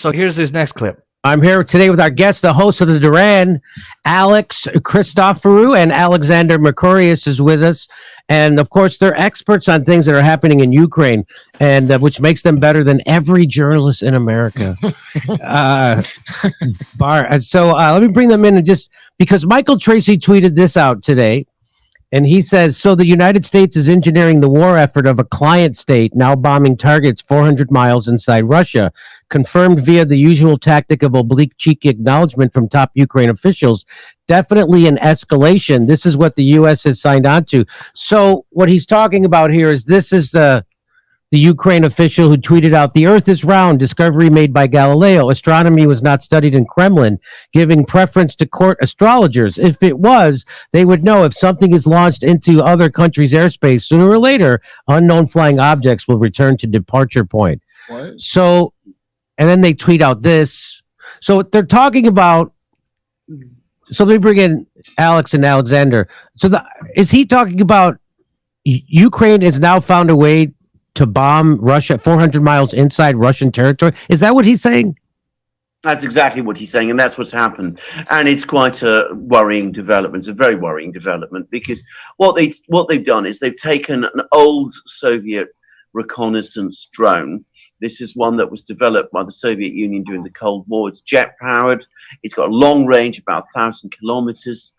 So here's his next clip. I'm here today with our guest, the host of the Duran, Alex Christoforou, and Alexander Mercurius is with us. And of course, they're experts on things that are happening in Ukraine, and which makes them better than every journalist in America. So let me bring them in, and just because Michael Tracy tweeted this out today. And he says, so the United States is engineering the war effort of a client state now bombing targets 400 miles inside Russia, confirmed via the usual tactic of oblique cheeky acknowledgement from top Ukraine officials. Definitely an escalation. This is what the U.S. has signed on to. So what he's talking about here is this is the Ukraine official who tweeted out, the Earth is round, discovery made by Galileo. Astronomy was not studied in Kremlin, giving preference to court astrologers. If it was, they would know if something is launched into other countries' airspace, sooner or later, unknown flying objects will return to departure point. What? So, and then they tweet out this. So they're talking about, so let me bring in Alex and Alexander. So is he talking about Ukraine has now found a way to bomb Russia 400 miles inside Russian territory? Is that what he's saying? That's exactly what he's saying, and that's what's happened. And it's quite a worrying development. It's a very worrying development, because what they've done is they've taken an old Soviet reconnaissance drone. This is one that was developed by the Soviet Union during the Cold War. It's jet-powered. It's got a long range, about 1,000 kilometers.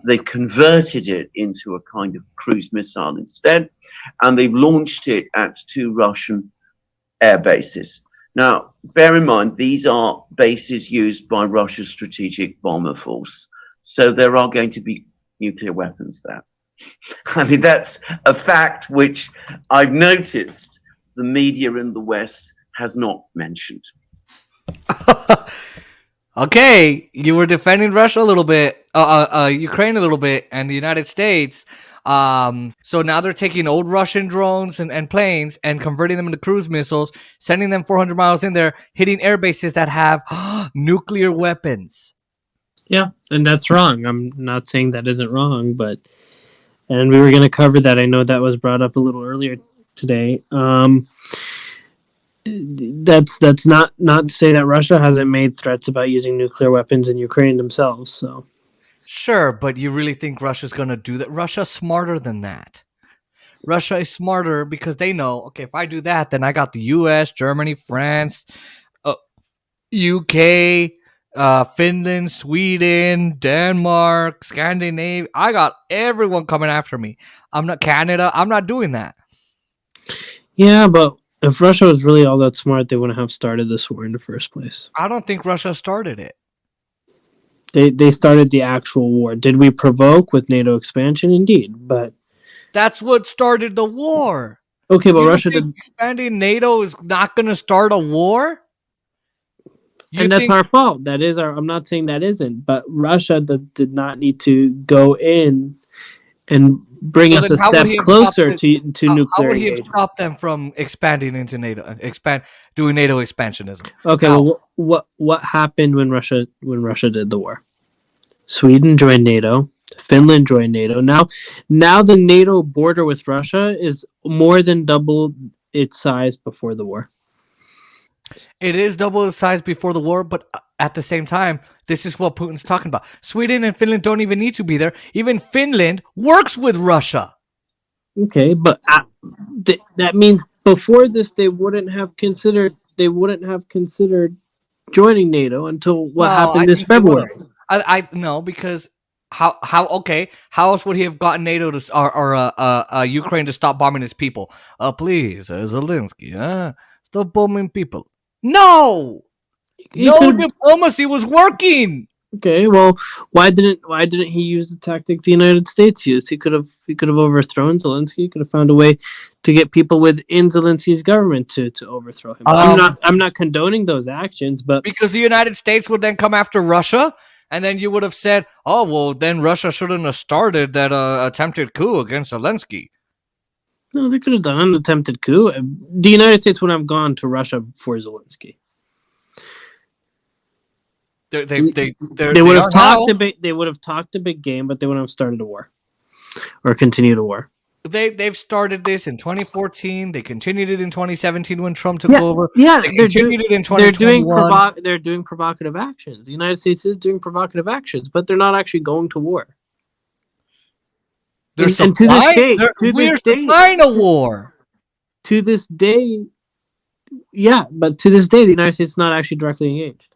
They've converted it into a kind of cruise missile instead, and they've launched it at 2 Russian air bases. Now, bear in mind, these are bases used by Russia's strategic bomber force, so there are going to be nuclear weapons there. I mean, that's a fact which I've noticed the media in the West has not mentioned. Okay, you were defending Russia a little bit, Ukraine a little bit, and the United States. So now they're taking old Russian drones and planes and converting them into cruise missiles, sending them 400 miles in there, hitting air bases that have nuclear weapons. Yeah, and that's wrong. I'm not saying that isn't wrong, and we were going to cover that. I know that was brought up a little earlier today. That's not to say that Russia hasn't made threats about using nuclear weapons in Ukraine themselves. So sure, but you really think Russia's going to do that? Russia's smarter than that. Russia is smarter because they know, okay, if I do that, then I got the U.S., Germany, France, UK, Finland, Sweden, Denmark, Scandinavia. I got everyone coming after me. I'm not Canada. I'm not doing that. Yeah, but if Russia was really all that smart, they wouldn't have started this war in the first place. I don't think Russia started it. They started the actual war. Did we provoke with NATO expansion? Indeed, but that's what started the war. Okay, but Russia did expanding NATO is not going to start a war. And that's our fault. That is our. I'm not saying that isn't, but Russia did not need to go in and bring us a step closer to nuclear. How would he have stopped them from expanding into NATO? Doing NATO expansionism. Okay, well, what happened when Russia did the war? Sweden joined NATO. Finland joined NATO. Now the NATO border with Russia is more than double its size before the war. It is double its size before the war, but at the same time, this is what Putin's talking about. Sweden and Finland don't even need to be there. Even Finland works with Russia. Okay, but that means before this, they wouldn't have considered joining NATO until what happened this February. I know, because how else would he have gotten NATO to or Ukraine to stop bombing his people? Please, Zelensky, stop bombing people. No diplomacy was working. Okay, well, why didn't he use the tactic the United States used? He could have overthrown Zelensky. He could have found a way to get people within Zelensky's government to overthrow him. I'm not condoning those actions, but because the United States would then come after Russia, and then you would have said, "Oh, well, then Russia shouldn't have started that attempted coup against Zelensky." No, they could have done an attempted coup. The United States would have gone to Russia for Zelensky. They would have talked a big game, but they wouldn't have started a war or continued a war. they've started this in 2014. They continued it in 2017 when Trump took over. Yeah, They continued it in they're doing 2021. they're doing provocative actions. The United States is doing provocative actions, but they're not actually going to war. They're And to this supplying. day, We're supplying a war. to this day, yeah, but to this day, the United States is not actually directly engaged.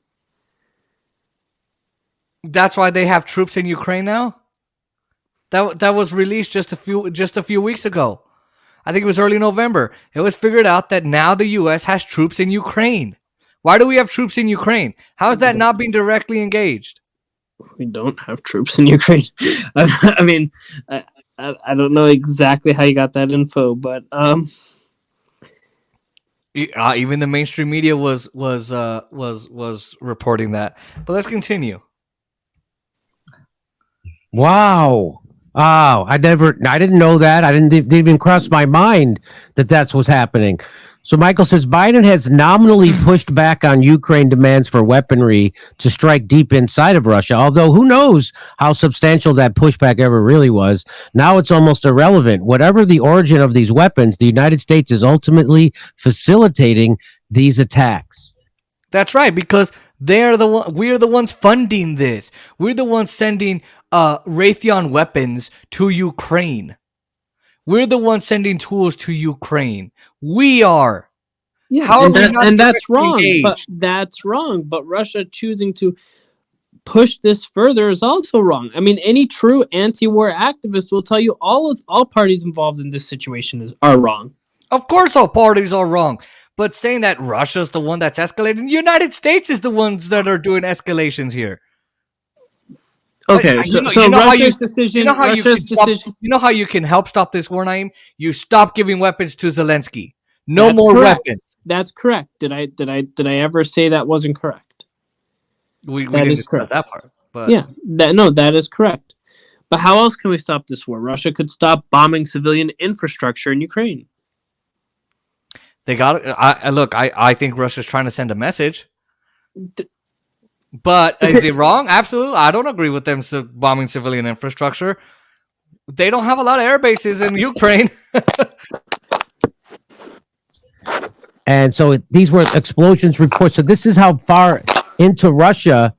That's why they have troops in Ukraine now. That was released just a few weeks ago. I think it was early November. It was figured out that now the U.S. has troops in Ukraine. Why do we have troops in Ukraine? How is that not being directly engaged? We don't have troops in Ukraine. I mean, I don't know exactly how you got that info, but Even the mainstream media was reporting that. But let's continue. Wow. Oh, I didn't know that. Didn't even cross my mind that that's what's happening. So Michael says Biden has nominally pushed back on Ukraine demands for weaponry to strike deep inside of Russia, although who knows how substantial that pushback ever really was. Now it's almost irrelevant. Whatever the origin of these weapons, the United States is ultimately facilitating these attacks. That's right, because we're the ones funding this. We're the ones sending Raytheon weapons to Ukraine. We're the ones sending tools to Ukraine. We are. yeah, How are we not and that's wrong. engaged? But that's wrong. But Russia choosing to push this further is also wrong. I mean, any true anti-war activist will tell you all parties involved in this situation are wrong. Of course, all parties are wrong. But saying that Russia's the one that's escalating, the United States is the ones that are doing escalations here. Okay, you know how you can help stop this war, Naeem? You stop giving weapons to Zelensky. No more weapons. That's correct. Did I ever say that wasn't correct? We didn't discuss that part. But yeah, that is correct. But how else can we stop this war? Russia could stop bombing civilian infrastructure in Ukraine. They got it. I think Russia's trying to send a message. But is it wrong? Absolutely. I don't agree with them bombing civilian infrastructure. They don't have a lot of air bases in Ukraine. And so these were explosions reports. So this is how far into Russia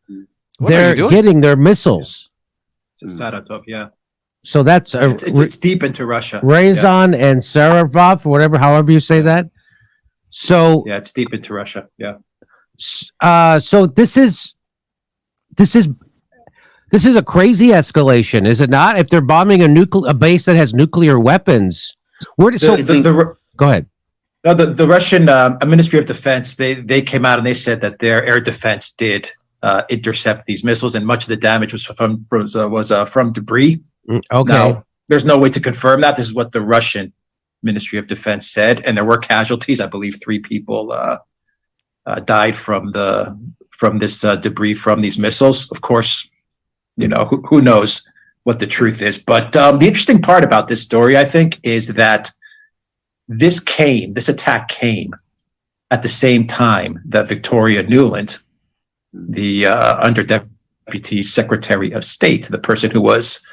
they're getting their missiles. It's Saratov, yeah. So that's it's deep into Russia. Ryazan and Saratov, however you say that. So yeah, it's deep into Russia. Yeah. So this is a crazy escalation, is it not? If they're bombing a base that has nuclear weapons, go ahead. No, the Russian Ministry of Defense they came out and they said that their air defense did intercept these missiles, and much of the damage was from debris. Okay. Now, there's no way to confirm that. This is what the Russian Ministry of Defense said, and there were casualties. I believe 3 people died from this debris from these missiles. Of course, who knows what the truth is. But the interesting part about this story, I think, is that this attack came at the same time that Victoria Nuland, the Under Deputy Secretary of State, the person who was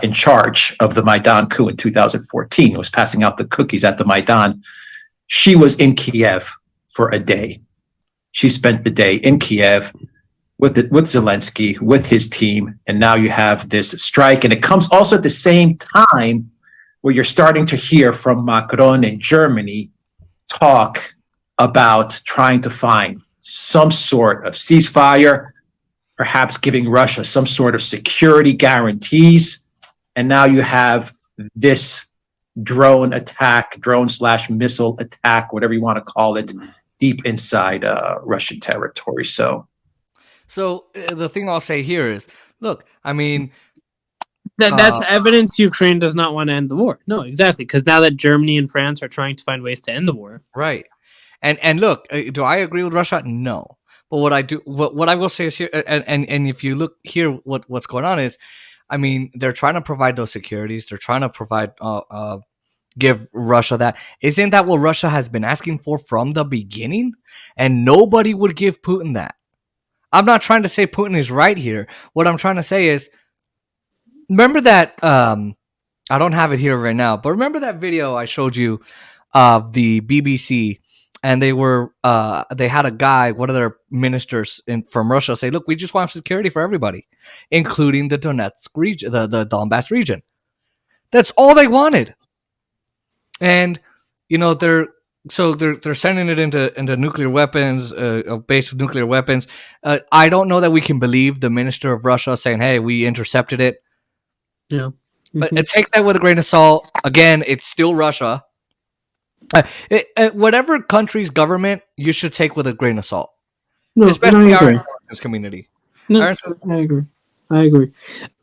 in charge of the Maidan coup in 2014, was passing out the cookies at the Maidan. She was in Kiev for a day. She spent the day in Kiev with Zelensky, with his team, and now you have this strike. And it comes also at the same time where you're starting to hear from Macron in Germany talk about trying to find some sort of ceasefire, perhaps giving Russia some sort of security guarantees. And now you have this drone/missile attack, whatever you want to call it, deep inside Russian territory. So the thing I'll say here is, look, I mean, that's evidence Ukraine does not want to end the war. No, exactly, because now that Germany and France are trying to find ways to end the war, right? And look, do I agree with Russia? No. But what I will say is here, and if you look here, what's going on is, I mean, they're trying to provide those securities. They're trying to provide, give Russia that. Isn't that what Russia has been asking for from the beginning? And nobody would give Putin that. I'm not trying to say Putin is right here. What I'm trying to say is, remember that I don't have it here right now, but remember that video I showed you of the BBC, and they had a guy, one of their ministers from Russia, say, "Look, we just want security for everybody, including the Donetsk region, the Donbass region. That's all they wanted." And they're sending it into nuclear weapons, a base of nuclear weapons. I don't know that we can believe the minister of Russia saying, "Hey, we intercepted it." Yeah. But take that with a grain of salt. Again, it's still Russia. Whatever country's government, you should take with a grain of salt, No, especially I our agree. intelligence community. No, Our- I agree.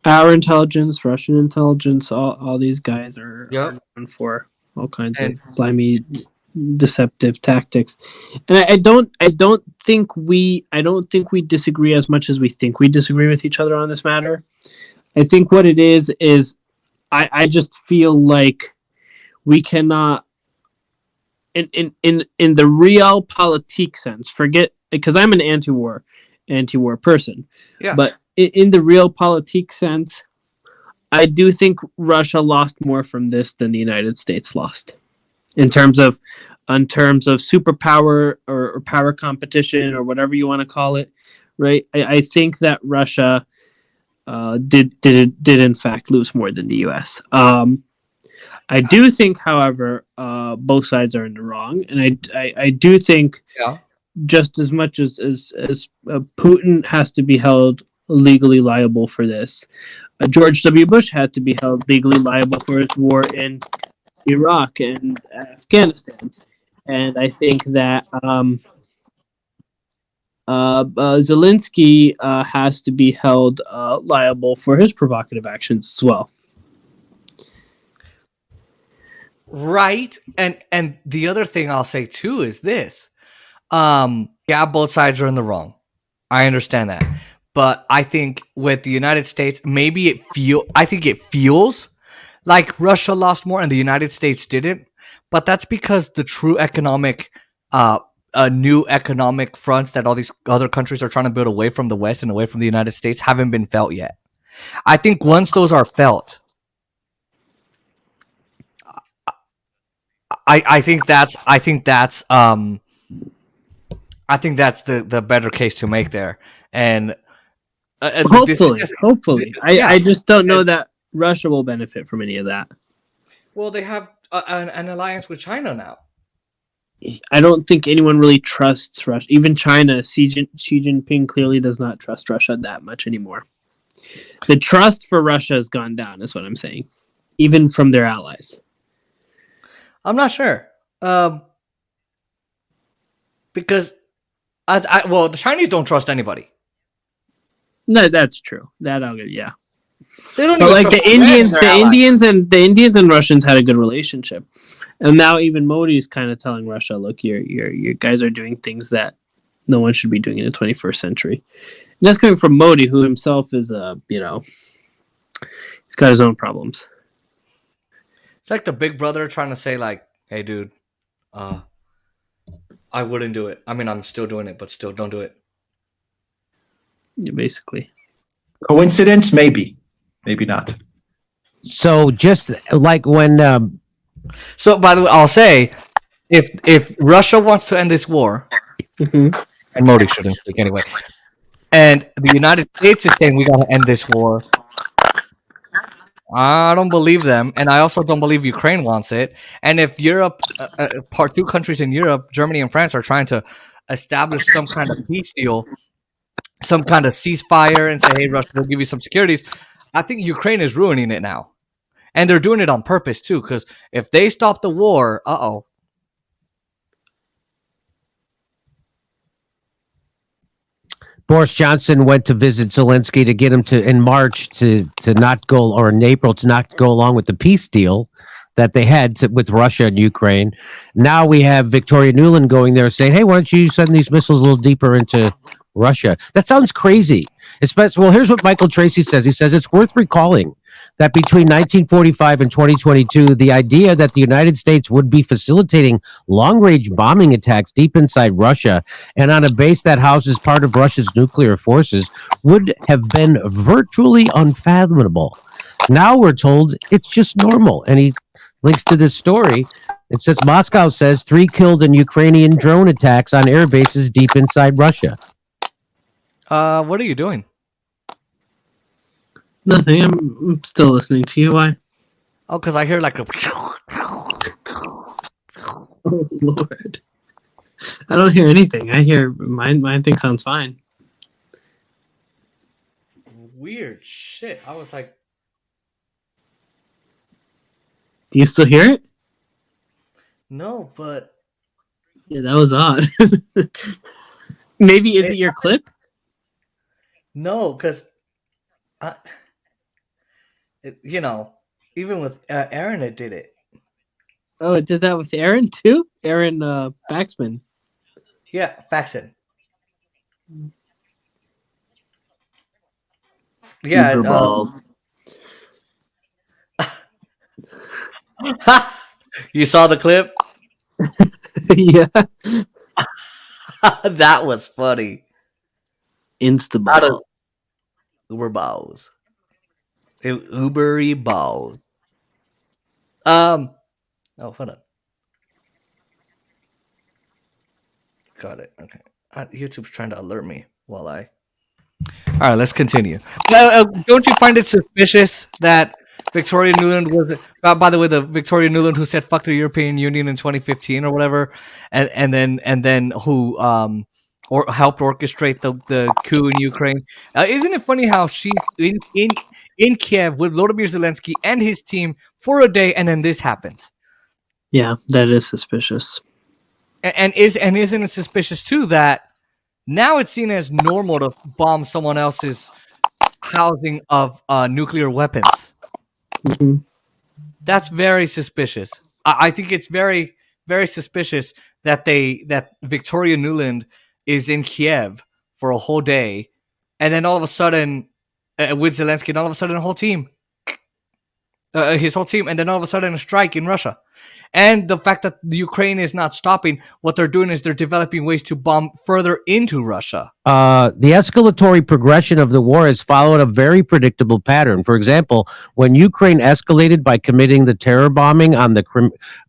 Our intelligence, Russian intelligence, all these guys are Yep. known for all kinds And- of slimy, deceptive tactics. And I don't think we disagree as much as we think we disagree with each other on this matter. I think what it is I just feel like we cannot in the realpolitik sense, forget, because I'm an anti-war person. Yeah. But in the realpolitik sense, I do think Russia lost more from this than the United States lost. In terms of superpower or power competition or whatever you want to call it, right? I think that Russia did in fact lose more than the U.S. I do think, however, both sides are in the wrong, and I do think just as much as Putin has to be held legally liable for this, George W. Bush had to be held legally liable for his war in Iraq and Afghanistan, and I think that Zelensky has to be held liable for his provocative actions as well. Right. And the other thing I'll say too is this. Yeah, both sides are in the wrong. I understand that. But I think with the United States, maybe it feels like Russia lost more and the United States didn't. But that's because the true economic new economic fronts that all these other countries are trying to build away from the West and away from the United States haven't been felt yet. I think once those are felt, I think that's the better case to make there. And hopefully. I just don't know that Russia will benefit from any of that. Well, they have an alliance with China now. I don't think anyone really trusts Russia. Even China, Xi Jinping clearly does not trust Russia that much anymore. The trust for Russia has gone down, is what I'm saying, even from their allies. I'm not sure. Because, the Chinese don't trust anybody. No, that's true. That I'll get, yeah. They don't but even like the Indians and Russians had a good relationship, and now even Modi's kind of telling Russia, "Look, you guys are doing things that no one should be doing in the 21st century." And that's coming from Modi, who himself is he's got his own problems. It's like the big brother trying to say, like, "Hey, dude, I wouldn't do it. I mean, I'm still doing it, but still, don't do it." Yeah, basically. Coincidence? Maybe not. So just like when So, by the way, I'll say, if Russia wants to end this war, Mm-hmm. and Modi shouldn't speak anyway, and the United States is saying we got to end this war, I don't believe them, and I also don't believe Ukraine wants it. And if Europe, two countries in Europe, Germany and France, are trying to establish some kind of peace deal, some kind of ceasefire, and say, "Hey, Russia, we'll give you some securities," I think Ukraine is ruining it now. And they're doing it on purpose, too, because if they stop the war, Boris Johnson went to visit Zelensky to get him to in March to not go, or in April to not go along with the peace deal that they had with Russia and Ukraine. Now we have Victoria Nuland going there saying, "Hey, why don't you send these missiles a little deeper into Russia?" That sounds crazy. Especially, well, here's what Michael Tracy says. He says it's worth recalling that between 1945 and 2022, the idea that the United States would be facilitating long-range bombing attacks deep inside Russia and on a base that houses part of Russia's nuclear forces would have been virtually unfathomable. Now we're told it's just normal. And he links to this story. It says Moscow says 3 killed in Ukrainian drone attacks on air bases deep inside Russia. What are you doing? Nothing. I'm still listening to you. Why? Oh, because I hear like a. Oh Lord. I don't hear anything. I hear mine thing sounds fine. Weird shit. I was like, Do you still hear it? no, but Yeah, that was odd. Maybe is it your clip? no, because even with Aaron, it did it. Oh, it did that with Aaron too? Aaron Baxman. Yeah, Faxon. Yeah. Super balls. You saw the clip? Yeah. That was funny. Instaball. Uber balls. Ubery balls. Oh, hold on. Got it. Okay. YouTube's trying to alert me while I. All right, let's continue. Don't you find it suspicious that Victoria Nuland was? By the way, the Victoria Nuland who said "fuck the European Union" in 2015 or whatever, and then who or helped orchestrate the coup in Ukraine. Isn't it funny how she's in Kiev with Volodymyr Zelensky and his team for a day, and then this happens? Yeah, that is suspicious. And isn't it suspicious too that now it's seen as normal to bomb someone else's housing of nuclear weapons? Mm-hmm. That's very suspicious. I think it's very, very suspicious that Victoria Nuland is in Kiev for a whole day, and then all of a sudden with Zelensky, and all of a sudden his whole team, and then all of a sudden a strike in Russia. And the fact that the Ukraine is not stopping, what they're doing is they're developing ways to bomb further into Russia. The escalatory progression of the war has followed a very predictable pattern. For example, when Ukraine escalated by committing the terror bombing on the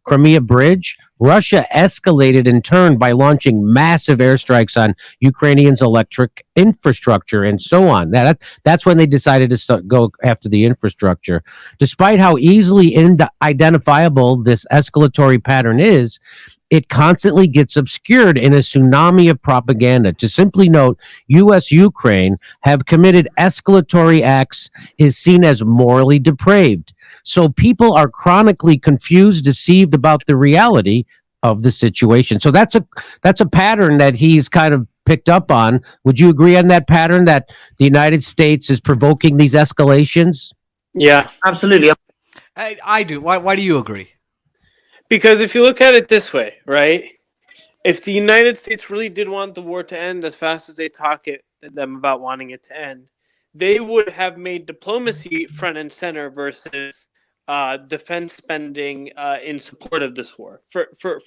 Crimea Bridge, Russia escalated in turn by launching massive airstrikes on Ukrainians' electric infrastructure and so on. That's when they decided to go after the infrastructure. Despite how easily identifiable this escalatory pattern is, it constantly gets obscured in a tsunami of propaganda. To simply note, U.S. Ukraine have committed escalatory acts is seen as morally depraved. So people are chronically confused, deceived about the reality of the situation. So that's a pattern that he's kind of picked up on. Would you agree on that pattern that the United States is provoking these escalations? Yeah, Absolutely. I do. Why do you agree? because if you look at it this way, right? If the United States really did want the war to end as fast as they talk them about wanting it to end, they would have made diplomacy front and center versus defense spending in support of this war.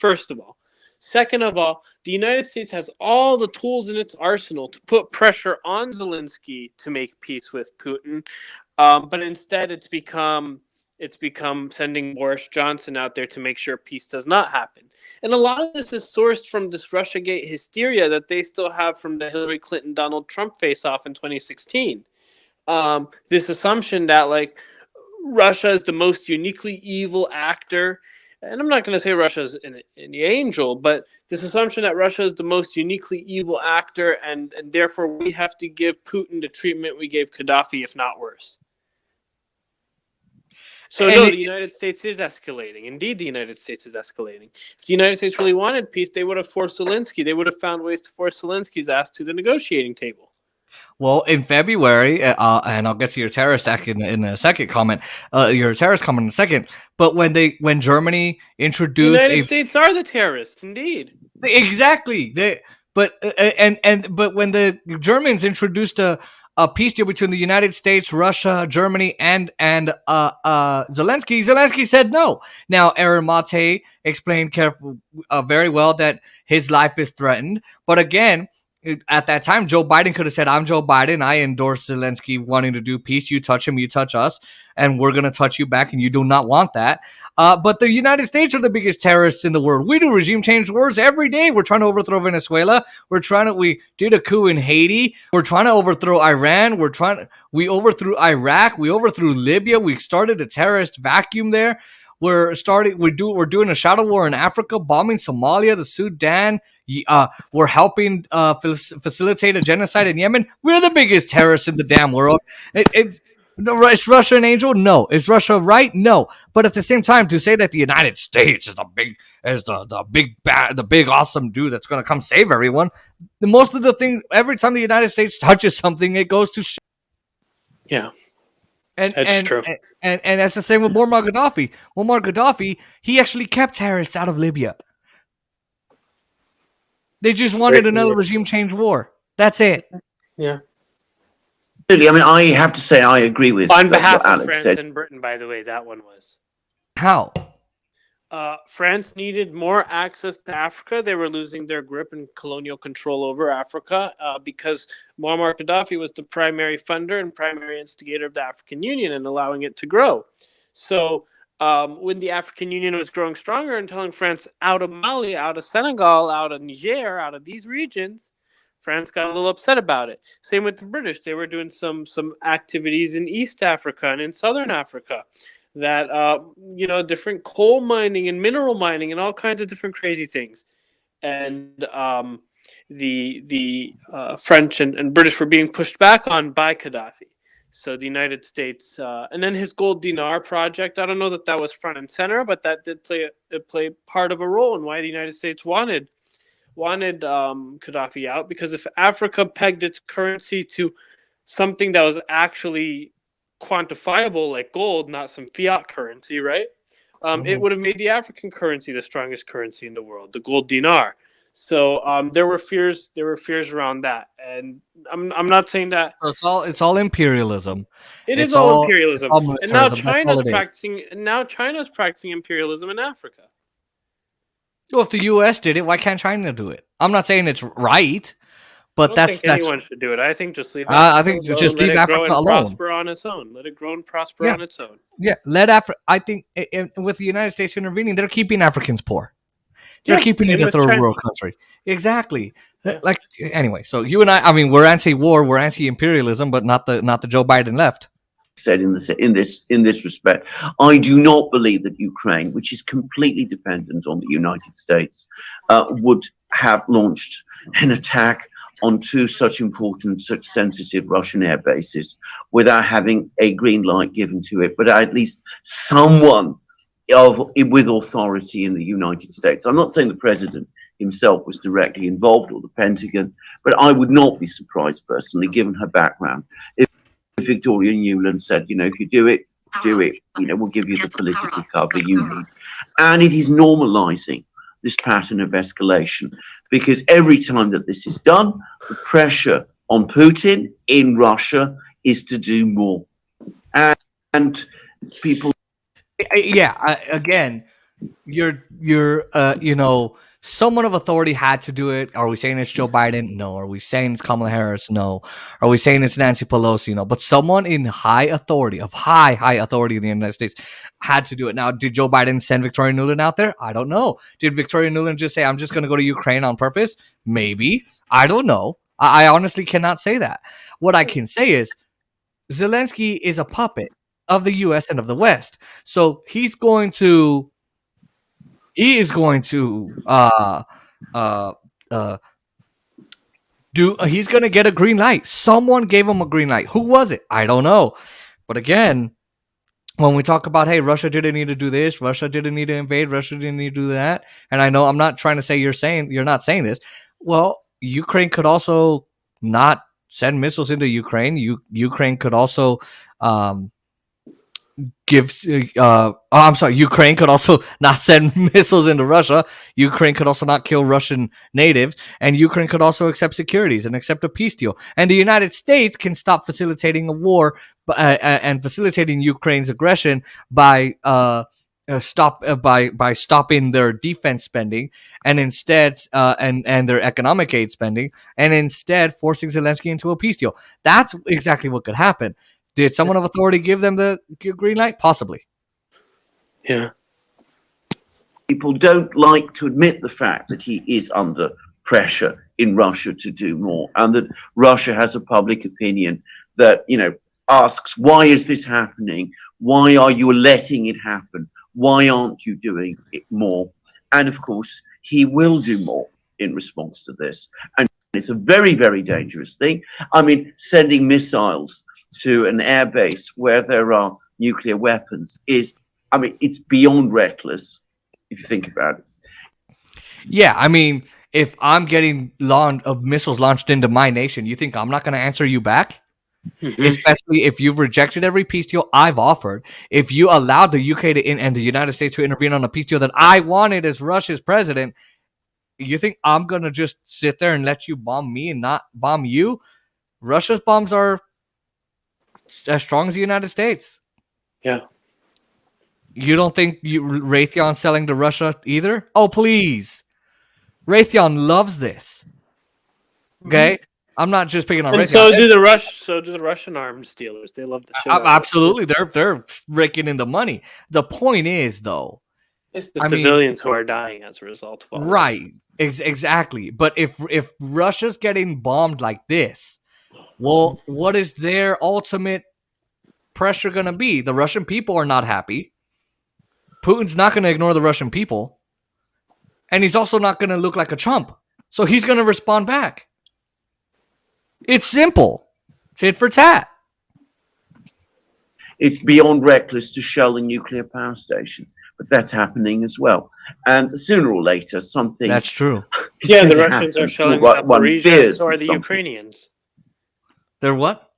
First of all. Second of all, the United States has all the tools in its arsenal to put pressure on Zelensky to make peace with Putin, but instead it's become sending Boris Johnson out there to make sure peace does not happen. And a lot of this is sourced from this Russiagate hysteria that they still have from the Hillary Clinton-Donald Trump face-off in 2016. This assumption that, like, Russia is the most uniquely evil actor. And I'm not going to say Russia is an angel, but this assumption that Russia is the most uniquely evil actor, and therefore we have to give Putin the treatment we gave Gaddafi, if not worse. So no, the United States is escalating. Indeed, the United States is escalating. If the United States really wanted peace, they would have forced Zelensky. They would have found ways to force Zelensky's ass to the negotiating table. Well, in February, and I'll get to your terrorist act in a second comment, your terrorist comment in a second. But when Germany introduced, the United States are the terrorists, indeed. Exactly. But when the Germans introduced a peace deal between the United States, Russia, Germany, and Zelensky said no. Now, Aaron Mate explained very well that his life is threatened. But again, at that time, Joe Biden could have said, I'm Joe Biden. I endorse Zelensky wanting to do peace. You touch him, you touch us, and we're going to touch you back, and you do not want that. But the United States are the biggest terrorists in the world. We do regime change wars every day. We're trying to overthrow Venezuela. We did a coup in Haiti. We're trying to overthrow Iran. We overthrew Iraq. We overthrew Libya. We started a terrorist vacuum there. We're doing a shadow war in Africa, bombing Somalia, the Sudan. We're helping facilitate a genocide in Yemen. We're the biggest terrorists in the damn world. Is Russia an angel? No. Is Russia right? No. But at the same time, to say that the United States is the big awesome dude that's going to come save everyone, most of the things, every time the United States touches something, it goes to shit. Yeah. That's true. And that's the same with Muammar Gaddafi. Muammar Gaddafi, he actually kept terrorists out of Libya. They just wanted another regime change war. That's it. Yeah. I mean, I have to say I agree with on behalf what of Alex France said. and Britain, by the way, that one was. How? France needed more access to Africa. They were losing their grip and colonial control over Africa because Muammar Gaddafi was the primary funder and primary instigator of the African Union and allowing it to grow. So when the African Union was growing stronger and telling France out of Mali, out of Senegal, out of Niger, out of these regions, France got a little upset about it. Same with the British. They were doing some activities in East Africa and in Southern Africa. That different coal mining and mineral mining and all kinds of different crazy things, and the French and British were being pushed back on by Gaddafi. So the United States, and then his gold dinar project. I don't know that was front and center, but that did play part of a role in why the United States wanted Gaddafi out, because if Africa pegged its currency to something that was actually quantifiable like gold, not some fiat currency, right? It would have made the African currency the strongest currency in the world, the gold dinar. So there were fears around that, and I'm not saying that it's all imperialism. It's all imperialism, and now China's practicing imperialism in Africa. Well, if the U.S. did it, why can't China do it? I'm not saying it's right. But I don't think anyone should do it. I think just leave. I think just leave Africa alone. Prosper on its own. Let it grow and prosper on its own. Yeah, let Africa. I think with the United States intervening, they're keeping Africans poor. They're keeping it a third world country. Exactly. Like anyway, so you and I mean, we're anti-war, we're anti-imperialism, but not the Joe Biden left. Said in this respect, I do not believe that Ukraine, which is completely dependent on the United States, would have launched an attack on two such important, such sensitive Russian air bases without having a green light given to it, but at least someone with authority in the United States. I'm not saying the president himself was directly involved or the Pentagon, but I would not be surprised personally, given her background, if Victoria Nuland said, if you do it, we'll give you the political cover you need. And it is normalizing this pattern of escalation, because every time that this is done, the pressure on Putin in Russia is to do more. And people... Yeah, again, someone of authority had to do it. Are we saying it's Joe Biden? No. Are we saying it's Kamala Harris? No. Are we saying it's Nancy Pelosi? No. But someone in high authority in the United States had to do it. Now, did Joe Biden send Victoria Nuland out there? I don't know. Did Victoria Nuland just say, I'm just going to go to Ukraine on purpose? Maybe. I don't know. I honestly cannot say that. What I can say is Zelensky is a puppet of the U.S. and of the West. So he's going to he's going to get a green light. Someone gave him a green light. Who was it? I don't know. But again, when we talk about, hey, Russia didn't need to do this, Russia didn't need to invade, Russia didn't need to do that, and I know I'm not trying to say you're not saying this. Well, Ukraine could also not send missiles into Ukraine. Ukraine could also Ukraine could also not send missiles into Russia. Ukraine could also not kill Russian natives, and Ukraine could also accept securities and accept a peace deal. And the United States can stop facilitating a war and facilitating Ukraine's aggression by by stopping their defense spending and instead and their economic aid spending, and instead forcing Zelensky into a peace deal. That's exactly what could happen. Did someone of authority give them the green light? Possibly. Yeah. People don't like to admit the fact that he is under pressure in Russia to do more, and that Russia has a public opinion that, asks, why is this happening? Why are you letting it happen? Why aren't you doing it more? And of course, he will do more in response to this. And it's a very, very dangerous thing. I mean, sending missiles to an airbase where there are nuclear weapons it's beyond reckless, if you think about it. Yeah, I mean, if I'm getting missiles launched into my nation, you think I'm not going to answer you back? Especially if you've rejected every peace deal I've offered. If you allowed the UK and the United States to intervene on a peace deal that I wanted as Russia's president, you think I'm going to just sit there and let you bomb me and not bomb you? Russia's bombs are as strong as the United States. Yeah. You don't think Raytheon's selling to Russia either? Oh, please. Raytheon loves this. Okay? I'm not just picking on And Raytheon. so do the Russian arms dealers. They love the shit out of it. Absolutely. They're raking in the money. The point is, though, It's the civilians who are dying as a result of all this. Right. Exactly. But if Russia's getting bombed like this, well, what is their ultimate pressure going to be? The Russian people are not happy. Putin's not going to ignore the Russian people. And he's also not going to look like a chump. So he's going to respond back. It's simple. Tit for tat. It's beyond reckless to shell a nuclear power station, but that's happening as well. And sooner or later, something. That's true. Yeah, the Russians are shelling Zaporizhia, so are the Ukrainians. They're what?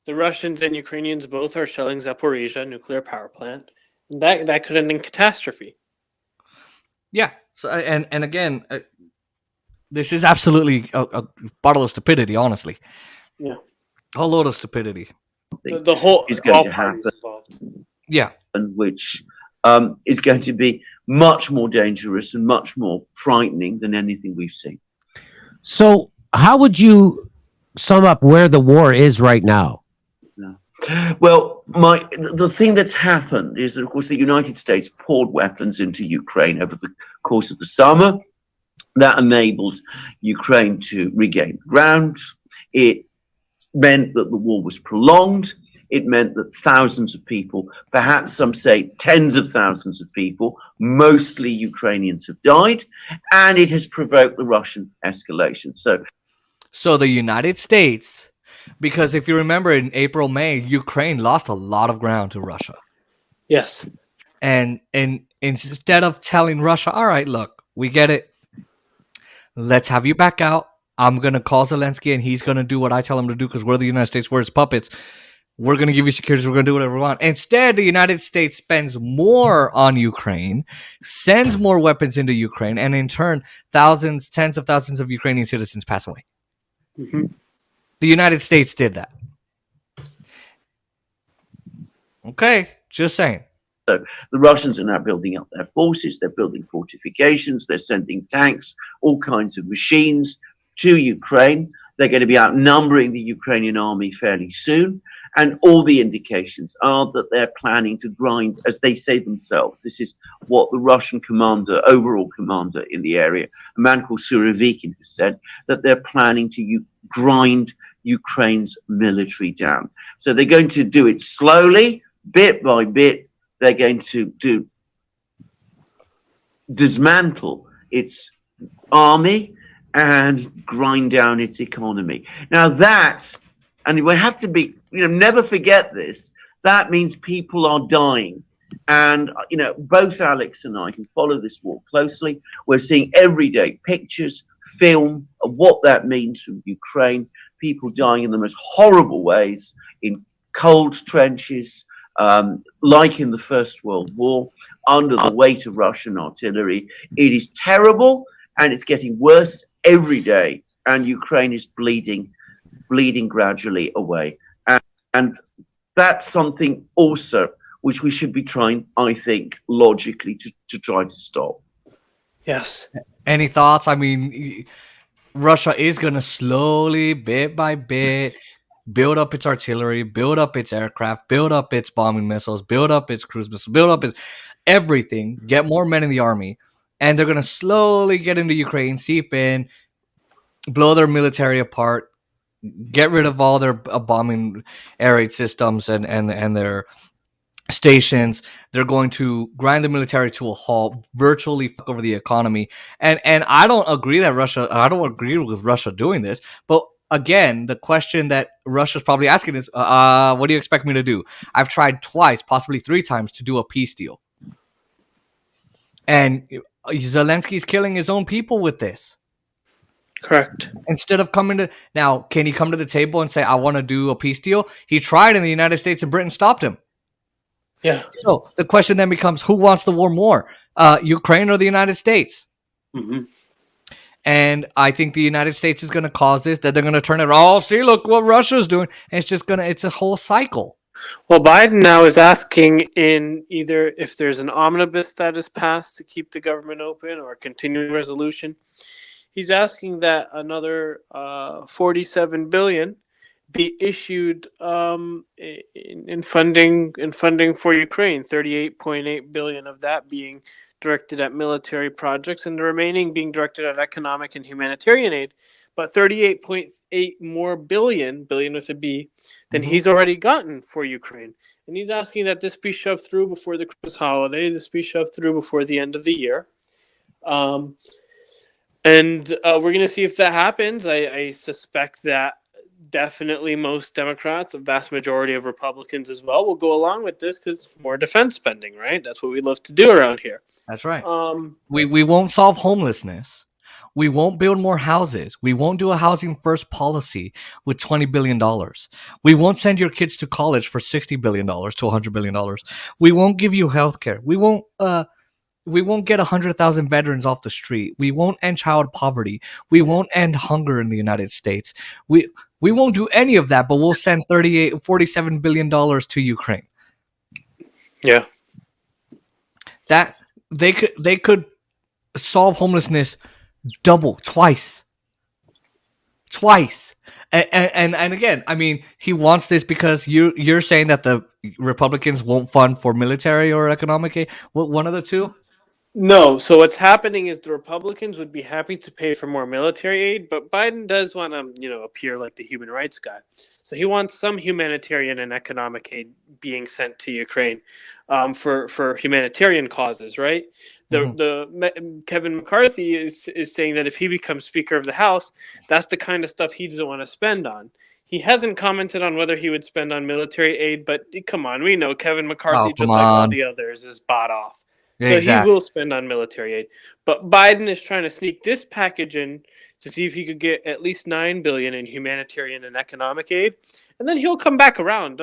The Russians and Ukrainians both are shelling Zaporizhia nuclear power plant. That could end in catastrophe. Yeah. So and again, this is absolutely a bottle of stupidity, honestly. Yeah. A whole load of stupidity. The whole is going to happen. Yeah. Which is going to be much more dangerous and much more frightening than anything we've seen. So how would you sum up where the war is right now? Well, the thing that's happened is that, of course, the United States poured weapons into Ukraine over the course of the summer. That enabled Ukraine to regain ground. It meant that the war was prolonged. It meant that thousands of people, perhaps some say tens of thousands of people, mostly Ukrainians, have died. And it has provoked the Russian escalation. So the United States... Because if you remember in April, May, Ukraine lost a lot of ground to Russia. Yes. And instead of telling Russia, all right, look, we get it. Let's have you back out. I'm going to call Zelensky and he's going to do what I tell him to do because we're the United States, we're his puppets. We're going to give you security. We're going to do whatever we want. Instead, the United States spends more on Ukraine, sends more weapons into Ukraine, and in turn, tens of thousands of Ukrainian citizens pass away. Mm-hmm. The United States did that. Okay, just saying. So the Russians are now building up their forces. They're building fortifications. They're sending tanks, all kinds of machines to Ukraine. They're going to be outnumbering the Ukrainian army fairly soon. And all the indications are that they're planning to grind, as they say themselves. This is what the Russian overall commander in the area, a man called Surovikin, has said, that they're planning to grind Ukraine's military down. So they're going to do it slowly, bit by bit. They're going to dismantle its army and grind down its economy. Now and we have to be, never forget this, that means people are dying. And, both Alex and I, who follow this war closely, we're seeing everyday pictures, film of what that means from Ukraine. People dying in the most horrible ways, in cold trenches, like in the First World War, under the weight of Russian artillery. It is terrible, and it's getting worse every day. And Ukraine is bleeding gradually away. And that's something also which we should be trying, I think, logically to try to stop. Yes. Any thoughts? I mean, Russia is going to slowly, bit by bit, build up its artillery, build up its aircraft, build up its bombing missiles, build up its cruise missiles, build up its everything, get more men in the army, and they're going to slowly get into Ukraine, seep in, blow their military apart, get rid of all their bombing air raid systems and their stations. They're going to grind the military to a halt, virtually fuck over the economy. And I don't agree with Russia doing this, but again, the question that Russia's probably asking is, what do you expect me to do? I've tried twice, possibly 3 times, to do a peace deal. And Zelensky's killing his own people with this. Correct. Instead of coming to now, can he come to the table and say, I want to do a peace deal? He tried, and the United States and Britain stopped him. Yeah. So the question then becomes, who wants the war more, Ukraine or the United States? Mm-hmm. And I think the United States is going to cause this, that they're going to turn it, oh, see, look what Russia's doing. And it's a whole cycle. Well, Biden now is asking in either if there's an omnibus that is passed to keep the government open or a continuing resolution. He's asking that another $47 billion be issued in funding for Ukraine. $38.8 billion of that being directed at military projects, and the remaining being directed at economic and humanitarian aid. But 38.8 more billion with a B, than he's already gotten for Ukraine. And he's asking that this be shoved through before the Christmas holiday, this be shoved through before the end of the year. And we're going to see if that happens. I suspect that definitely most Democrats, a vast majority of Republicans as well, will go along with this because more defense spending, right? That's what we love to do around here. That's right. We won't solve homelessness. We won't build more houses. We won't do a housing first policy with $20 billion. We won't send your kids to college for $60 billion to $100 billion. We won't give you health care. We won't get 100,000 veterans off the street. We won't end child poverty. We won't end hunger in the United States. We won't do any of that, but we'll send $47 billion to Ukraine. Yeah. That they could solve homelessness twice. And again, I mean, he wants this because you're saying that the Republicans won't fund for military or economic aid. One of the two? No. So what's happening is the Republicans would be happy to pay for more military aid, but Biden does want to, appear like the human rights guy. So he wants some humanitarian and economic aid being sent to Ukraine for humanitarian causes, right? Kevin McCarthy is saying that if he becomes Speaker of the House, that's the kind of stuff he doesn't want to spend on. He hasn't commented on whether he would spend on military aid, but come on, we know Kevin McCarthy, just like all the others, is bought off. So exactly. He will spend on military aid. But Biden is trying to sneak this package in to see if he could get at least $9 billion in humanitarian and economic aid, and then he'll come back around.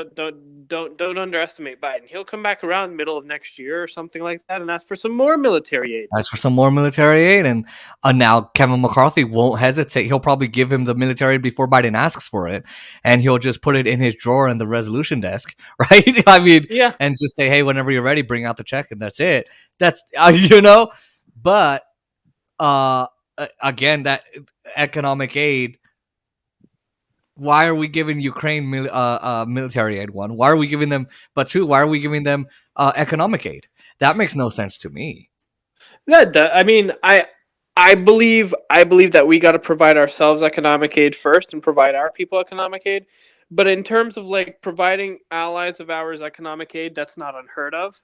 Don't underestimate Biden. He'll come back around middle of next year or something like that, and ask for some more military aid. And now Kevin McCarthy won't hesitate. He'll probably give him the military aid before Biden asks for it, and he'll just put it in his drawer in the resolution desk, right? I mean, yeah, and just say, hey, whenever you're ready, bring out the check, and that's it. That's but. Again, that economic aid. Why are we giving Ukraine military aid? One, why are we giving them? But two, why are we giving them economic aid? That makes no sense to me. I mean, I believe that we got to provide ourselves economic aid first and provide our people economic aid. But in terms of like providing allies of ours economic aid, that's not unheard of.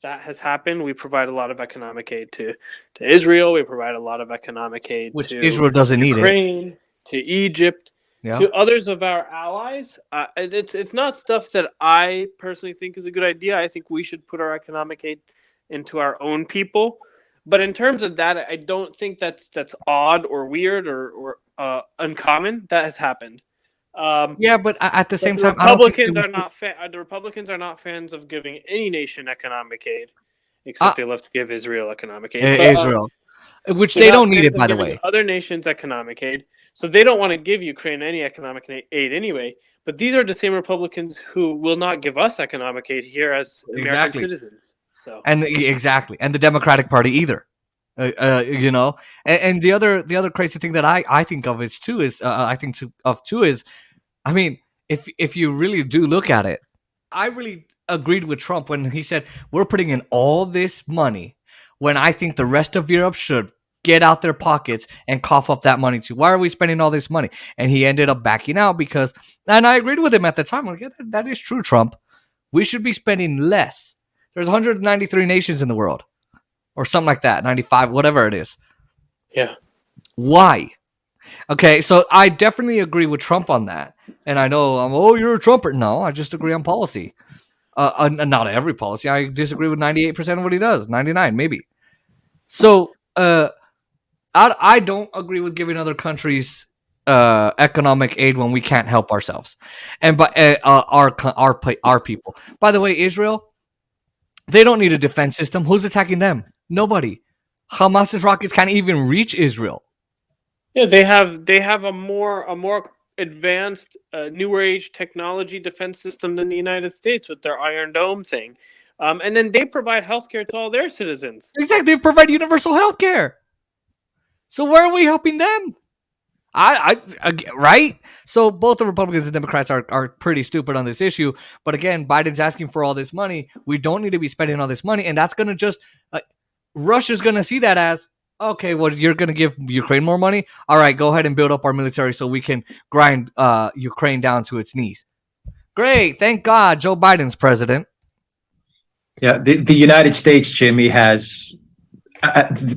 That has happened. We provide a lot of economic aid to Israel. We provide a lot of economic aid which to Israel doesn't need Ukraine, to Egypt, to others of our allies. It's not stuff that I personally think is a good idea. I think we should put our economic aid into our own people. But in terms of that, I don't think that's odd or weird or uncommon. That has happened. But at the same time, the Republicans are not fans of giving any nation economic aid, except they love to give Israel economic aid. Israel, which they don't need it, by the way. Other nations economic aid, So they don't want to give Ukraine any economic aid anyway. But these are the same Republicans who will not give us economic aid here as American Exactly. citizens. So And exactly, and the Democratic Party either. You know, and the other crazy thing that I think of is too is I mean, if you really do look at it, I really agreed with Trump when he said we're putting in all this money when I think the rest of Europe should get out their pockets and cough up that money too. Why are we spending all this money? And he ended up backing out because, and I agreed with him at the time. Like, yeah, that is true, Trump. We should be spending less. There's 193 nations in the world, or something like that, 95, whatever it is. yeah. Why? Okay, so I definitely agree with Trump on that. And I know, you're a Trumper. No, I just agree on policy. Not every policy. I disagree with 98% of what he does. 99, maybe. So, I don't agree with giving other countries economic aid when we can't help ourselves, and by our people. By the way, Israel, they don't need a defense system. Who's attacking them? Nobody. Hamas's rockets can't even reach Israel. Yeah, they have a more advanced, newer age technology defense system than the United States with their Iron Dome thing, and then they provide healthcare to all their citizens. Exactly, they provide universal health care. So where are we helping them? I right? So both the Republicans and Democrats are pretty stupid on this issue. But again, Biden's asking for all this money. We don't need to be spending all this money, and that's going to just Russia's going to see that as, okay, well, you're going to give Ukraine more money. All right, go ahead and build up our military so we can grind Ukraine down to its knees. Great, thank God, Joe Biden's president. Yeah, the United States, Jimmy, has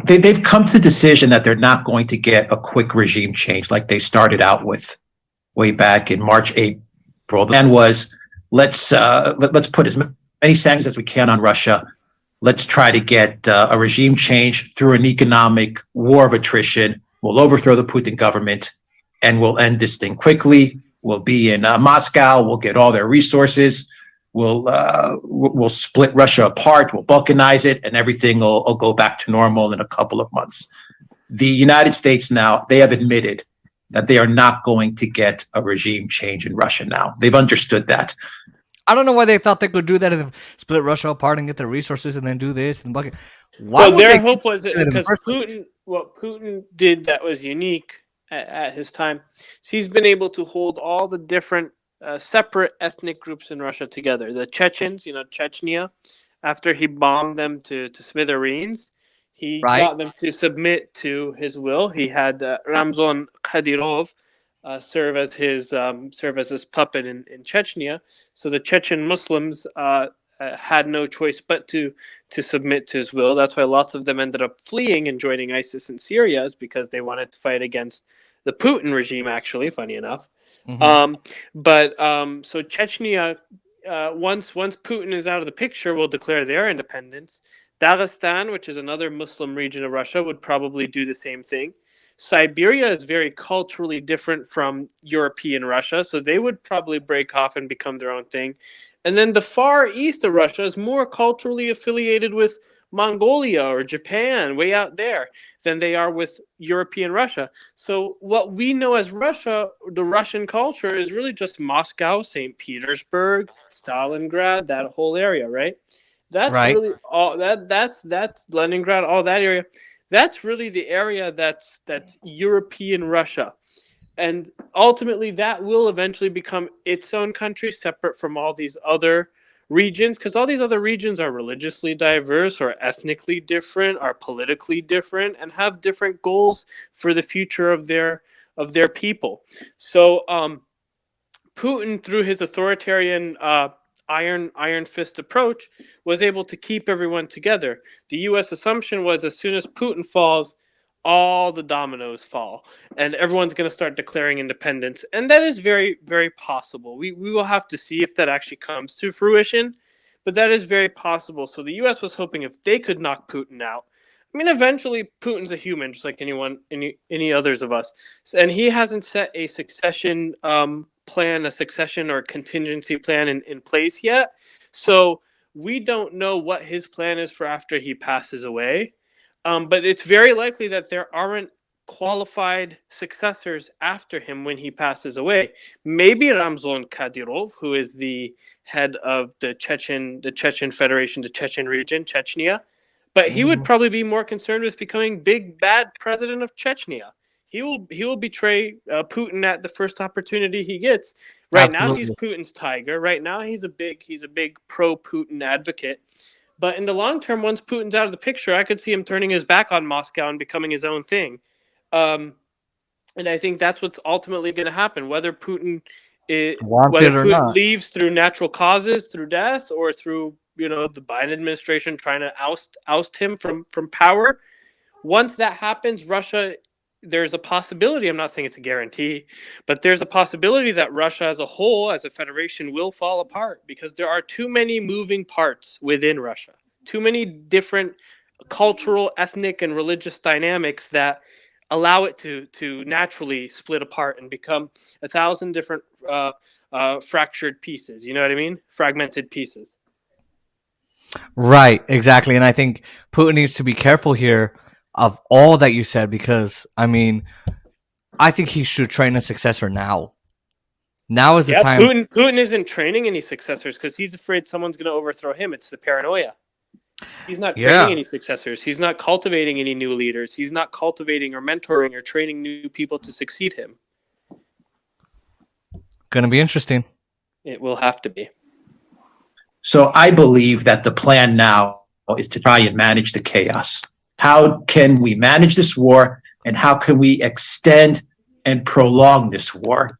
they've come to the decision that they're not going to get a quick regime change like they started out with way back in March, April. The plan was let's put as many sanctions as we can on Russia. Let's try to get a regime change through an economic war of attrition. We'll overthrow the Putin government, and we'll end this thing quickly. We'll be in Moscow. We'll get all their resources. We'll split Russia apart. We'll balkanize it, and everything will go back to normal in a couple of months. The United States now, they have admitted that they are not going to get a regime change in Russia now. They've understood that. I don't know why they thought they could do that and split Russia apart and get their resources and then do this and bucket. Why well, their hope was that because what Putin did that was unique at his time. So he's been able to hold all the different separate ethnic groups in Russia together. The Chechens, Chechnya, after he bombed them to smithereens, he got them to submit to his will. He had Ramzan Kadyrov serve as his puppet in Chechnya. So the Chechen Muslims had no choice but to submit to his will. That's why lots of them ended up fleeing and joining ISIS in Syria, is because they wanted to fight against the Putin regime, actually, funny enough. Mm-hmm. So Chechnya, once Putin is out of the picture, will declare their independence. Dagestan, which is another Muslim region of Russia, would probably do the same thing. Siberia is very culturally different from European Russia, so they would probably break off and become their own thing. And then the far east of Russia is more culturally affiliated with Mongolia or Japan, way out there, than they are with European Russia. So what we know as Russia, the Russian culture, is really just Moscow, St. Petersburg, Stalingrad, that whole area, right? That's really all that's Leningrad, all that area. That's really the area that's European Russia. And ultimately that will eventually become its own country, separate from all these other regions, because all these other regions are religiously diverse or ethnically different, are politically different, and have different goals for the future of their people. So Putin, through his authoritarian iron fist approach, was able to keep everyone together. The U.S. assumption was as soon as Putin falls, all the dominoes fall, and everyone's going to start declaring independence. And that is very, very possible. We will have to see if that actually comes to fruition, but that is very possible. So the U.S. was hoping if they could knock Putin out, I mean, eventually Putin's a human, just like any others of us, and he hasn't set a succession plan, a succession or contingency plan in place yet. So we don't know what his plan is for after he passes away. But it's very likely that there aren't qualified successors after him when he passes away. Maybe Ramzan Kadyrov, who is the head of the Chechen Federation, the Chechen region, Chechnya, but he would probably be more concerned with becoming big bad president of Chechnya. He will betray Putin at the first opportunity he gets. Right now he's Putin's tiger. Right now he's a big pro-Putin advocate. But in the long term, once Putin's out of the picture, I could see him turning his back on Moscow and becoming his own thing. And I think that's what's ultimately going to happen. Whether Putin leaves through natural causes, through death, or through the Biden administration trying to oust him from power. Once that happens, Russia, there's a possibility, I'm not saying it's a guarantee, but there's a possibility that Russia as a whole, as a federation, will fall apart because there are too many moving parts within Russia. Too many different cultural, ethnic, and religious dynamics that allow it to naturally split apart and become 1,000 different fractured pieces. You know what I mean? Fragmented pieces. Right, exactly. And I think Putin needs to be careful here of all that you said because, I mean, I think he should train a successor now. Now is the time. Putin isn't training any successors because he's afraid someone's going to overthrow him. It's the paranoia. He's not training any successors. He's not cultivating any new leaders. He's not cultivating or mentoring or training new people to succeed him. Going to be interesting. It will have to be. So I believe that the plan now is to try and manage the chaos. How can we manage this war, and how can we extend and prolong this war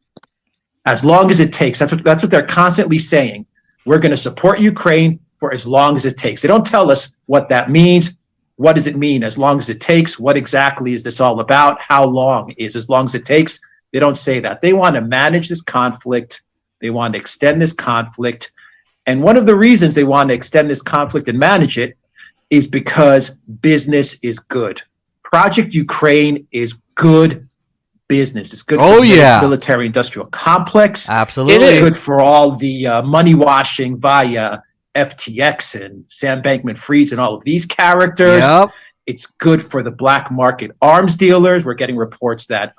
as long as it takes? That's what they're constantly saying. We're going to support Ukraine for as long as it takes. They don't tell us what that means. What does it mean? As long as it takes? What exactly is this all about? How long is as long as it takes? They don't say that. They want to manage this conflict. They want to extend this conflict. And one of the reasons they want to extend this conflict and manage it is because business is good. Project Ukraine is good business. It's good for the military industrial complex. Absolutely. It's good for all the money washing via FTX and Sam Bankman-Fried and all of these characters. Yep. It's good for the black market arms dealers. We're getting reports that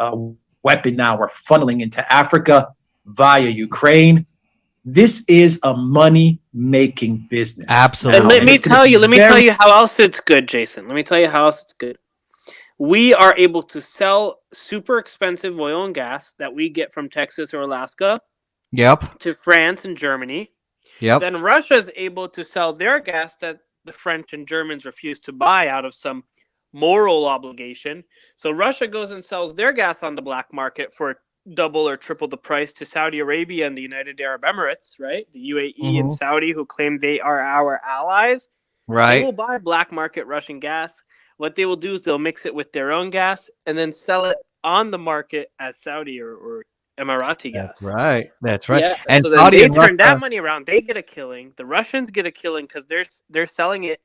weapons now are funneling into Africa via Ukraine. This is a money-making business. Absolutely. And let me tell you how else it's good, Jason. Let me tell you how else it's good. We are able to sell super expensive oil and gas that we get from Texas or Alaska to France and Germany. Then Russia is able to sell their gas that the French and Germans refuse to buy out of some moral obligation. So Russia goes and sells their gas on the black market for double or triple the price to Saudi Arabia and the United Arab Emirates, right? The UAE and Saudi, who claim they are our allies. Right. They will buy black market Russian gas. What they will do is they'll mix it with their own gas and then sell it on the market as Saudi or Emirati gas. That's right. Yeah. And so then they turn that money around. They get a killing. The Russians get a killing because they're selling it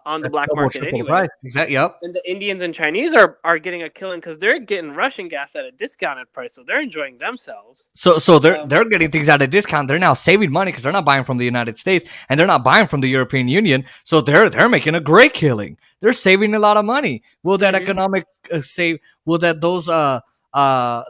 on the black market anyway. Exactly. And the Indians and Chinese are getting a killing because they're getting Russian gas at a discounted price, so they're enjoying themselves. So they're getting things at a discount. They're now saving money because they're not buying from the United States and they're not buying from the European Union. So they're making a great killing. They're saving a lot of money. Will that economic save? Will that those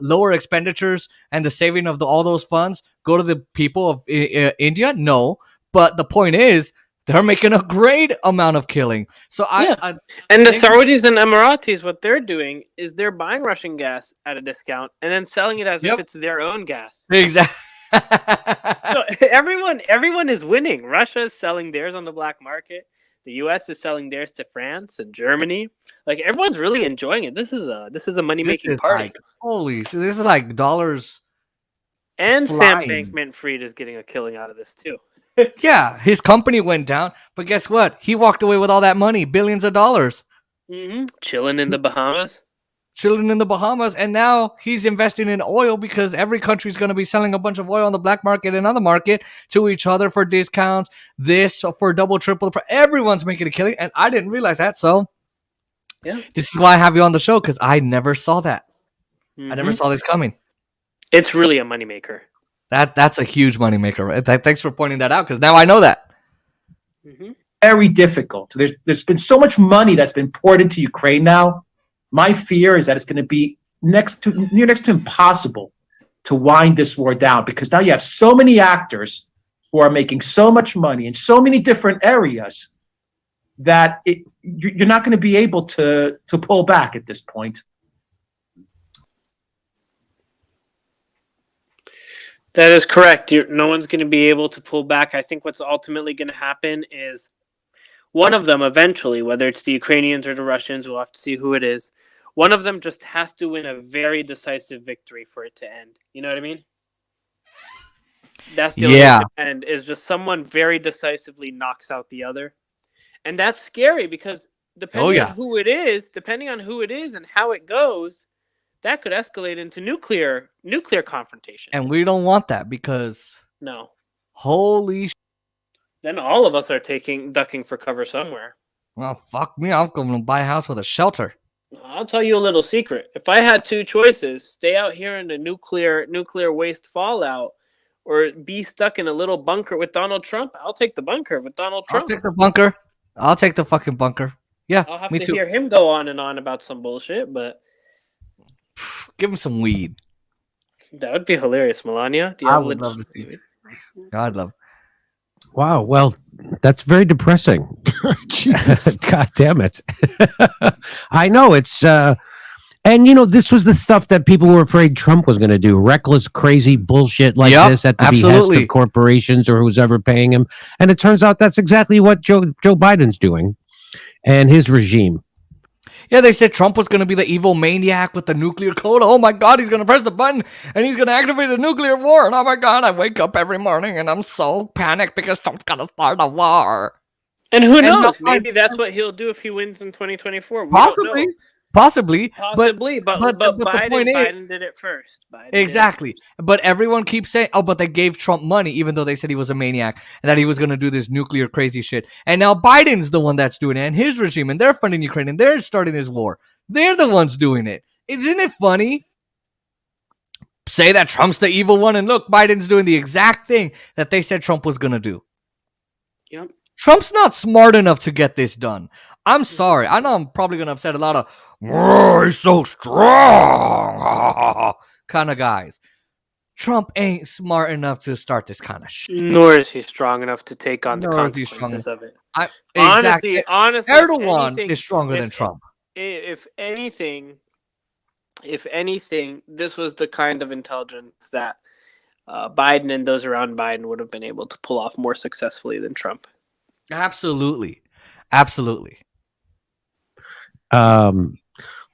lower expenditures and the saving of all those funds go to the people of India? No, but the point is, they're making a great amount of killing. So and the Saudis and Emiratis, what they're doing is they're buying Russian gas at a discount and then selling it as if it's their own gas. Exactly. So everyone is winning. Russia is selling theirs on the black market. The U.S. is selling theirs to France and Germany. Like everyone's really enjoying it. This is a money making party. Holy, so this is like dollars. And Sam Bankman-Fried is getting a killing out of this too. Yeah, his company went down, but guess what? He walked away with all that money, billions of dollars. Chilling in the Bahamas. And now he's investing in oil because every country is going to be selling a bunch of oil on the black market and other market to each other for discounts, this for double, triple. Everyone's making a killing, and I didn't realize that, so this is why I have you on the show, because I never saw that. I never saw this coming. It's really a moneymaker. That's a huge moneymaker. Right? Thanks for pointing that out, because now I know that. Very difficult. There's been so much money that's been poured into Ukraine now. My fear is that it's going to be next to impossible to wind this war down, because now you have so many actors who are making so much money in so many different areas that you're not going to be able to pull back at this point. That is correct. No one's going to be able to pull back. I think what's ultimately going to happen is one of them eventually, whether it's the Ukrainians or the Russians, we'll have to see who it is. One of them just has to win a very decisive victory for it to end. You know what I mean? That's the only way to end, is just someone very decisively knocks out the other. And that's scary because depending on who it is and how it goes, that could escalate into nuclear confrontation. And we don't want that, because no. Holy then all of us are ducking for cover somewhere. Well, fuck me. I'm going to buy a house with a shelter. I'll tell you a little secret. If I had two choices, stay out here in the nuclear waste fallout, or be stuck in a little bunker with Donald Trump, I'll take the bunker with Donald Trump. I'll take the bunker. I'll take the fucking bunker. Yeah, I'll have me to too. hear him go on and on about some bullshit, but give him some weed. That would be hilarious. Melania, do you I have would love to see it. I'd love. Wow. Well, that's very depressing. Jesus. God damn it. I know it's, and this was the stuff that people were afraid Trump was going to do. Reckless, crazy bullshit like this at the behest of corporations or who's ever paying him. And it turns out that's exactly what Joe Biden's doing and his regime. Yeah, they said Trump was going to be the evil maniac with the nuclear code. Oh my God, he's going to press the button and he's going to activate a nuclear war. And oh my God, I wake up every morning and I'm so panicked because Trump's going to start a war. And who knows? Maybe that's what he'll do if he wins in 2024. Possibly. But Biden did it first. Exactly. But everyone keeps saying, but they gave Trump money, even though they said he was a maniac and that he was going to do this nuclear crazy shit. And now Biden's the one that's doing it, and his regime, and they're funding Ukraine, and they're starting this war. They're the ones doing it. Isn't it funny? Say that Trump's the evil one, and look, Biden's doing the exact thing that they said Trump was going to do. Yep. Trump's not smart enough to get this done. I'm sorry. I know I'm probably going to upset a lot of, he's so strong kind of guys. Trump ain't smart enough to start this kind of shit. Nor is he strong enough to take on the consequences of it. Honestly, Erdogan is stronger than Trump. If anything, this was the kind of intelligence that Biden and those around Biden would have been able to pull off more successfully than Trump. Absolutely.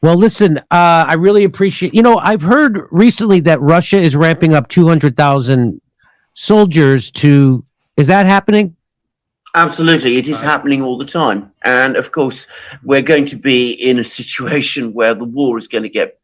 Well, listen, I really appreciate, I've heard recently that Russia is ramping up 200,000 soldiers is that happening? Absolutely. It is happening all the time. And of course, we're going to be in a situation where the war is going to get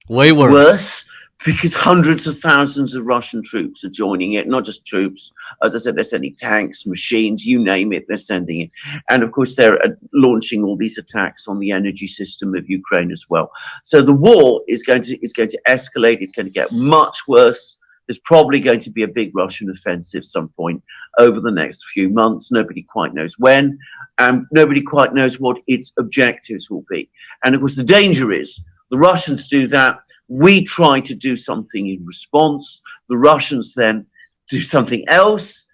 way worse. Because hundreds of thousands of Russian troops are joining it, not just troops. As I said, they're sending tanks, machines, you name it, they're sending it. And of course, they're launching all these attacks on the energy system of Ukraine as well. So the war is going to escalate. It's going to get much worse. There's probably going to be a big Russian offensive some point over the next few months. Nobody quite knows when, and nobody quite knows what its objectives will be. And of course, the danger is the Russians do that. We try to do something in response. The Russians then do something else.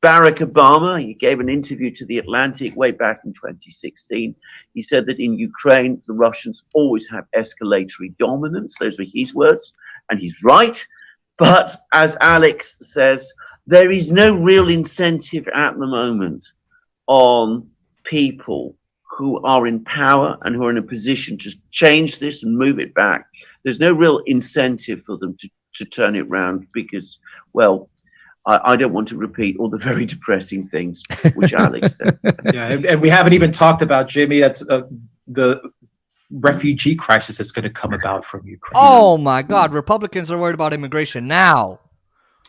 Barack Obama, he gave an interview to The Atlantic way back in 2016. He said that in Ukraine, the Russians always have escalatory dominance. Those were his words, and he's right. But as Alex says, there is no real incentive at the moment on people who are in power and who are in a position to change this and move it back. There's no real incentive for them to turn it around because, well, I don't want to repeat all the very depressing things which Alex said. Yeah, and we haven't even talked about, Jimmy, that's the refugee crisis that's going to come about from Ukraine. Oh my God, Republicans are worried about immigration now.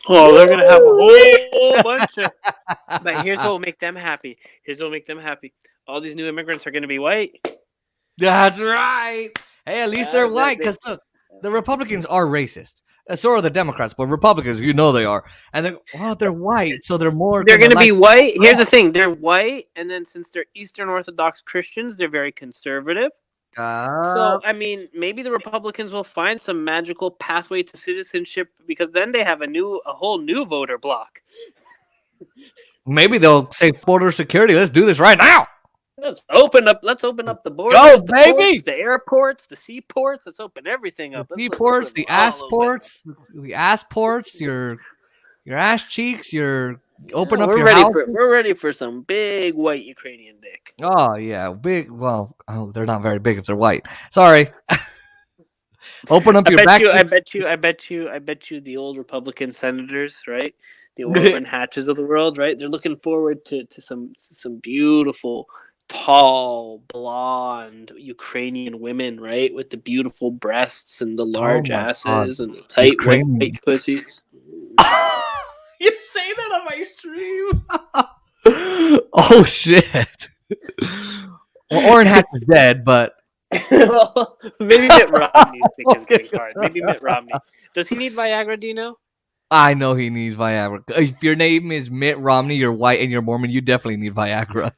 Oh, they're going to have a whole bunch of... But here's what will make them happy. All these new immigrants are going to be white. That's right. Hey, at least they're white, because look, the Republicans are racist. So are the Democrats, but Republicans, they are. And they're white, so they're more... They're going to be white. Here's the thing. They're white, and then since they're Eastern Orthodox Christians, they're very conservative. So, I mean, maybe the Republicans will find some magical pathway to citizenship because then they have a whole new voter bloc. Maybe they'll say border security. Let's do this right now. Let's open up the borders, Go, the baby! ports, the airports, the seaports. Let's open everything up. The Let's seaports, live the all ass over. ports, the ass ports, your ass cheeks, your open up we're your ready house. we're ready for some big white Ukrainian dick. Oh yeah, big. Well, they're not very big if they're white. Sorry. Open up your back. I bet you the old Republican senators, right? The Orban Hatches of the world, right? They're looking forward to some beautiful, tall, blonde Ukrainian women, right? With the beautiful breasts and the large my asses God. and the tight Ukraine- white pussies. You say that on my stream? Oh shit! Well, Orrin Hatch is dead, but Well, maybe Mitt Romney's dick is getting hard. Maybe Mitt Romney. Does he need Viagra? Do you know? I know he needs Viagra. If your name is Mitt Romney, you're white and you're Mormon, you definitely need Viagra.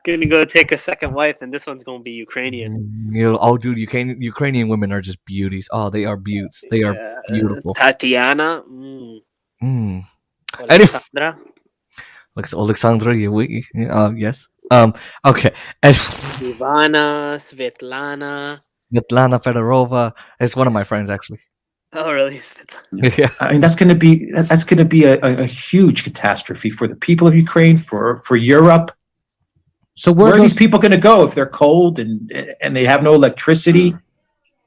Gonna go take a second wife, and this one's gonna be Ukrainian. Dude, Ukrainian women are just beauties. Oh, they are beauts. They are beautiful. Tatiana. Mm. Alexandra. Alexandra, yes. Okay. Ivana, Svetlana. Svetlana Fedorova. It's one of my friends, actually. Oh, really? Svetlana. Yeah. I mean, that's going to be a huge catastrophe for the people of Ukraine, for Europe. So where are these people going to go if they're cold and they have no electricity,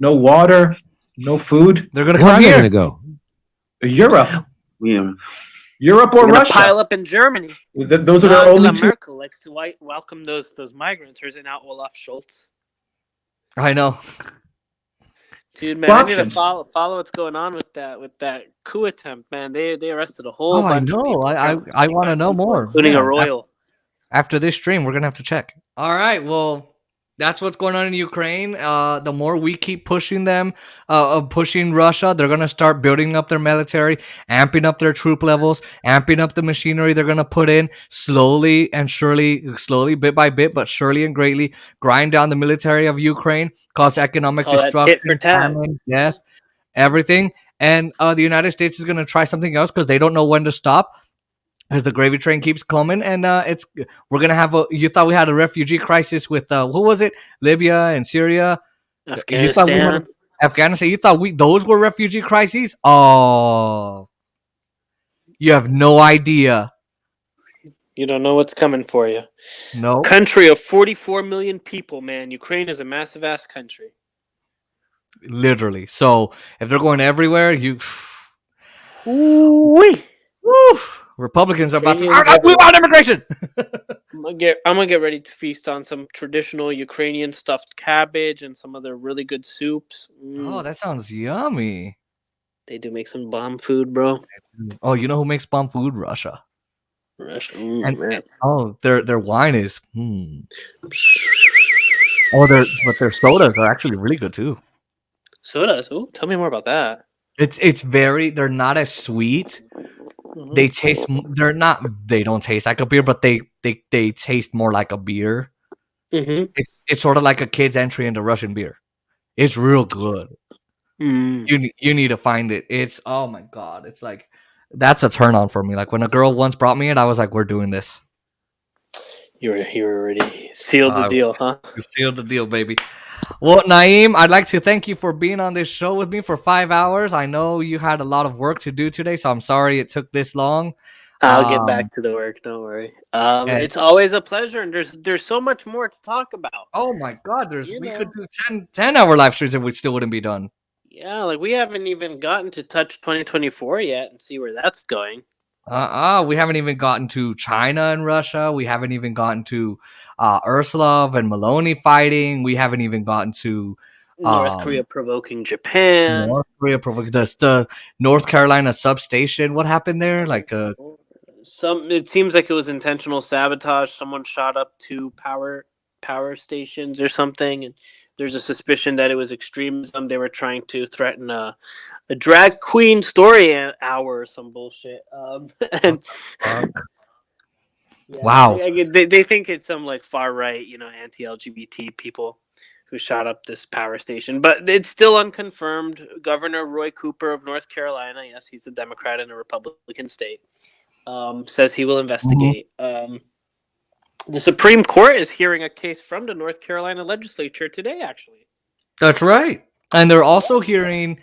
no water, no food? They're going to Where come are they here. going to go? Europe. Yeah. Europe or Russia. Pile up in Germany. Those are their only two. Merkel likes to welcome those migrants. Or is it now Olaf Scholz? I know. Dude, man, I need to follow what's going on with that coup attempt, man. They arrested a whole bunch of people. I want to know more. Including a royal. After this stream, we're going to have to check. All right, well, that's what's going on in Ukraine. The more we keep pushing them, pushing Russia, they're going to start building up their military, amping up their troop levels, amping up the machinery they're going to put in slowly, bit by bit, but surely and greatly, grind down the military of Ukraine, cause economic destruction, famine, death, everything. And the United States is going to try something else because they don't know when to stop. As the gravy train keeps coming, and we're gonna have you thought we had a refugee crisis with who was it? Libya and Syria, Afghanistan. You thought those were refugee crises? Oh, you have no idea. You don't know what's coming for you. No. Country of 44 million people, man. Ukraine is a massive ass country. Literally. So if they're going everywhere, Ooh-wee. Woo! Republicans are about to. We want immigration. I'm gonna get ready to feast on some traditional Ukrainian stuffed cabbage and some other really good soups. Oh, that sounds yummy. They do make some bomb food, bro. Oh, you know who makes bomb food? Russia. Man. Their wine is. Oh, their sodas are actually really good too. Sodas? Ooh, tell me more about that. They're not as sweet. Mm-hmm. They don't taste like a beer, but they taste more like a beer. Mm-hmm. It's sort of like a kid's entry into Russian beer. It's real good. You need to find it. It's, oh my God. It's like, that's a turn on for me. Like when a girl once brought me it, I was like, we're doing this. You were already sealed the deal, huh? Sealed the deal, baby. Well, Naeem, I'd like to thank you for being on this show with me for 5 hours. I know you had a lot of work to do today, so I'm sorry it took this long. I'll get back to the work. Don't worry. It's always a pleasure, and there's so much more to talk about. Oh my God, we could do 10-hour live streams and we still wouldn't be done. Yeah, like we haven't even gotten to touch 2024 yet and see where that's going. We haven't even gotten to China and Russia. We haven't even gotten to Ursulov and Maloney fighting. We haven't even gotten to North Korea provoking Japan. North Korea provoking the North Carolina substation. What happened there? Like it seems like it was intentional sabotage. Someone shot up 2 power stations or something, and there's a suspicion that it was extremism. They were trying to threaten a drag queen story hour or some bullshit. And Yeah, Wow. they think it's some like far right, anti-LGBT people who shot up this power station, but it's still unconfirmed. Governor Roy Cooper of North Carolina, yes, he's a Democrat in a Republican state, says he will investigate. The Supreme Court is hearing a case from the North Carolina legislature today, actually. That's right. And they're also hearing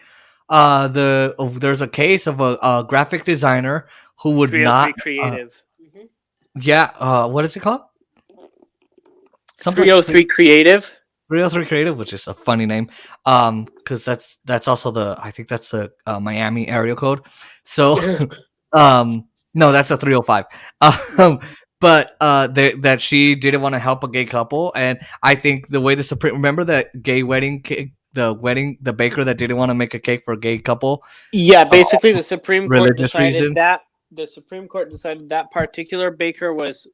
there's a case of a graphic designer who would 303 not Creative. what is it called? Something 303 Creative. 303 Creative, which is a funny name. Because that's also I think that's the Miami area code. So no, that's a 305. But that she didn't want to help a gay couple, and I think the way the Supreme, remember that gay wedding cake, the baker that didn't want to make a cake for a gay couple. Yeah, basically the Supreme Court Religious decided reasons. that that particular baker was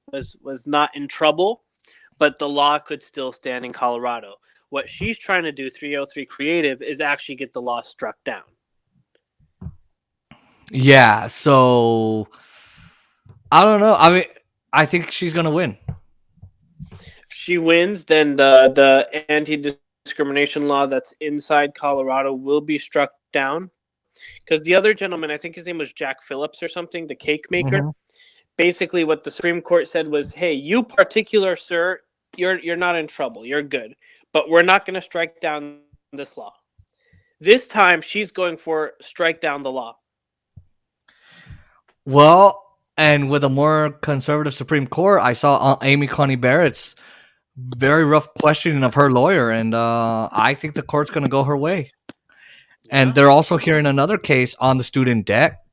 not in trouble, but the law could still stand in Colorado. What she's trying to do, 303 Creative, is actually get the law struck down. Yeah, so I don't know. I mean, I think she's gonna win. If she wins, then the anti-discrimination law that's inside Colorado will be struck down. Because the other gentleman, I think his name was Jack Phillips or something, the cake maker. Basically, what the Supreme Court said was, "Hey, you particular sir, you're not in trouble. You're good, but we're not going to strike down this law." This time, she's going for strike down the law. Well, and with a more conservative Supreme Court, I saw Amy Coney Barrett's very rough questioning of her lawyer, and I think the court's going to go her way. And they're also hearing another case on the student debt,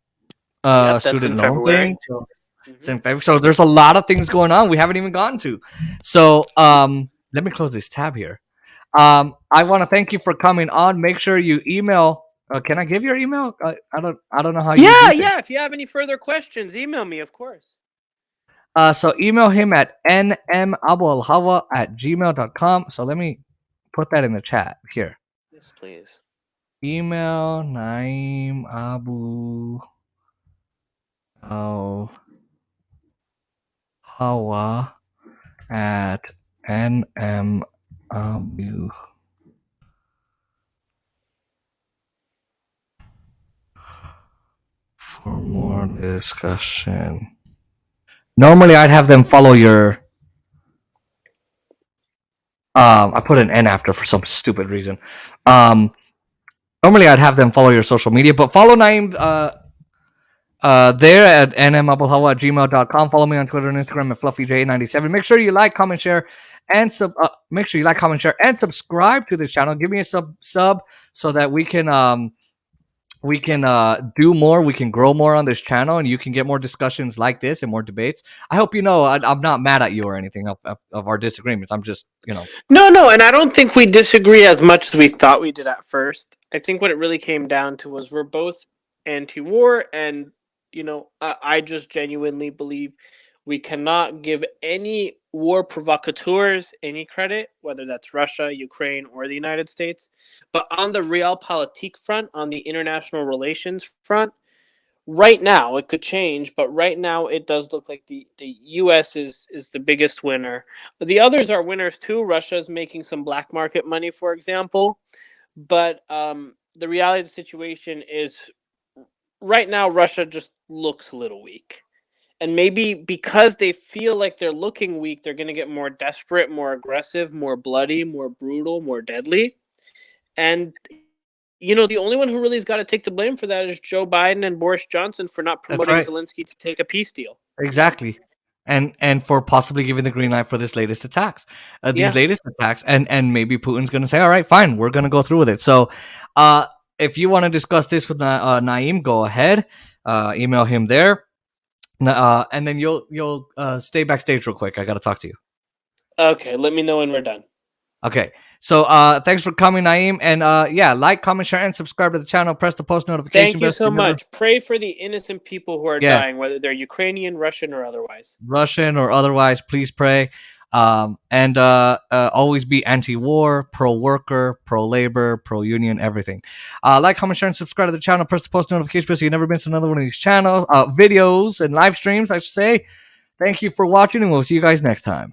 student loan thing. So it's in February. So there's a lot of things going on we haven't even gotten to. So let me close this tab here. I want to thank you for coming on. Make sure you email. Can I give your email? I don't know how. Yeah. If you have any further questions, email me, of course. So email him at nmabualhawa@gmail.com. So let me put that in the chat here. Yes, please. Email Naim Abu Al Hawa at nmabu. For more discussion. Normally, I'd have them follow your. I put an N after for some stupid reason. Normally, I'd have them follow your social media, but follow Naim there at nmabualhawa@gmail.com. Follow me on Twitter and Instagram at FluffyJ97. Make sure you like, comment, share, and subscribe to the channel. Give me a sub so that we can do more, we can grow more on this channel, and you can get more discussions like this and more debates. I hope you know I'm not mad at you or anything of our disagreements. I'm just No, and I don't think we disagree as much as we thought we did at first. I think what it really came down to was we're both anti-war, and I just genuinely believe we cannot give any war provocateurs any credit, whether that's Russia, Ukraine, or the United States. But on the realpolitik front, on the international relations front, right now, it could change, but right now it does look like the U.S. is the biggest winner. The others are winners too. Russia is making some black market money, for example. But the reality of the situation is right now Russia just looks a little weak. And maybe because they feel like they're looking weak, they're going to get more desperate, more aggressive, more bloody, more brutal, more deadly. And, the only one who really has got to take the blame for that is Joe Biden and Boris Johnson for not promoting Zelensky to take a peace deal. Exactly. And for possibly giving the green light for this latest attacks, latest attacks. And maybe Putin's going to say, all right, fine, we're going to go through with it. So if you want to discuss this with Naim, go ahead. Email him there. And then you'll stay backstage real quick. I got to talk to you. Okay, let me know when we're done. Okay, so thanks for coming, Naim, and like, comment, share, and subscribe to the channel. Press the post notification bell. Thank you so much. Pray for the innocent people who are dying, whether they're Ukrainian, Russian, or otherwise. Please pray. And always be anti-war, pro-worker, pro-labor, pro-union, everything. Like, comment, share, and subscribe to the channel. Press the post notification bell so you never miss another one of these channels, videos, and live streams, I should say. Thank you for watching, and we'll see you guys next time.